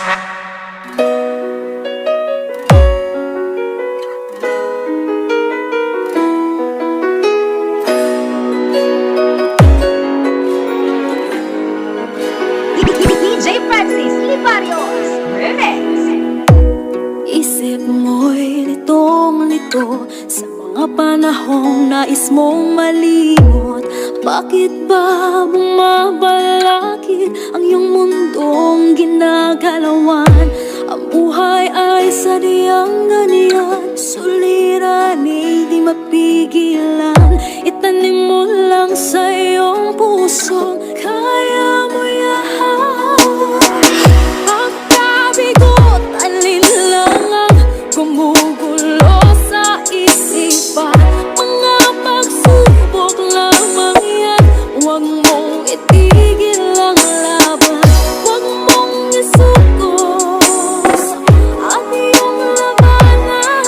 DJ Francis Libarios Remix. Isip mo'y litong-lito sa mga panahong nais mong malimot. Bakit ba bumabalakid ang iyong mundong ginagalawan? Ang buhay ay sadyang ganyan, suliranin di mapigilan. Itanim mo lang sa iyong puso, kaya mo yan. Pagkabigot, alinlangang gumugulo sa isipan. Mga pagsubok lamang yan, huwag mong itigil ang laban. Huwag mong isuko at iyong labanan.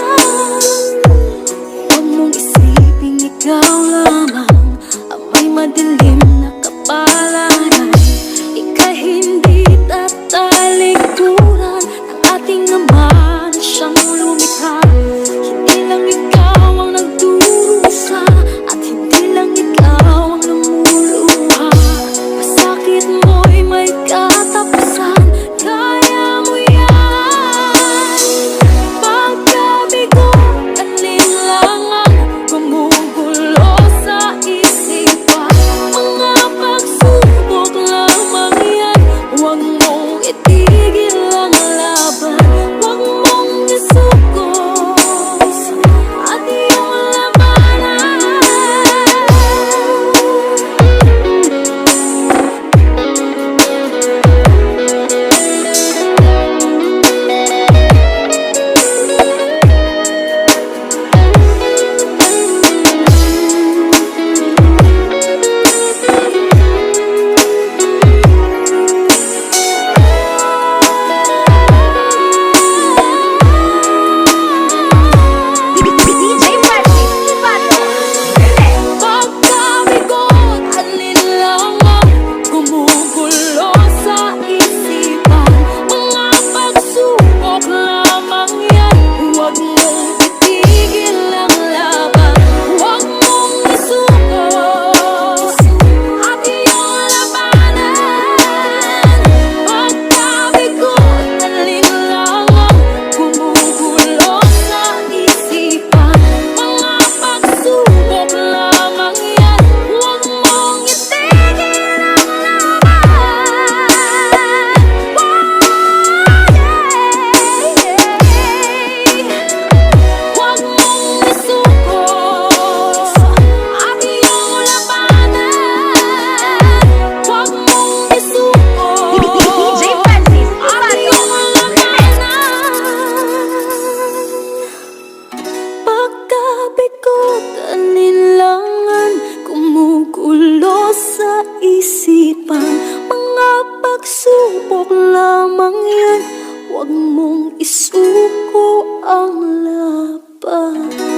Huwag mong isiping ikaw lamang ang may madilim na kapalaran. Ika'y hindi tatalikuran ng ating Ama na siyang lumikha. Hindi lang ikaw ang nagdurusa at hindi lang ikaw ang namuluha. Masakit mo'y may katapusan, kaya mo yan. Pagkabigot, alinlangang gumugulo sa isipan. Mga pagsubok lamang yan, huwag mong itigil ang laban. Huwag mong isuko at iyong labanan. DJ Francis Libarios Remix. Pagkabigot, alinlangang gumugulo sa isipan. Mga pagsubok lamang yan, huwag mong itigil ang laban. Huwag mong isuko at iyong labanan. Pagkabigot, alinlangang gumugulo sa isipan. Mga pagsubok lamang yan, huwag mong itigil ang laban. Huwag mong isuko at iyong labanan. Huwag mong isuko DJ Francis at iyong Libarios labanan. Pagkabigot, alinlangan gumugulo sa isipan. Mga pagsubok lamang yan, huwag mong isuko ang laban.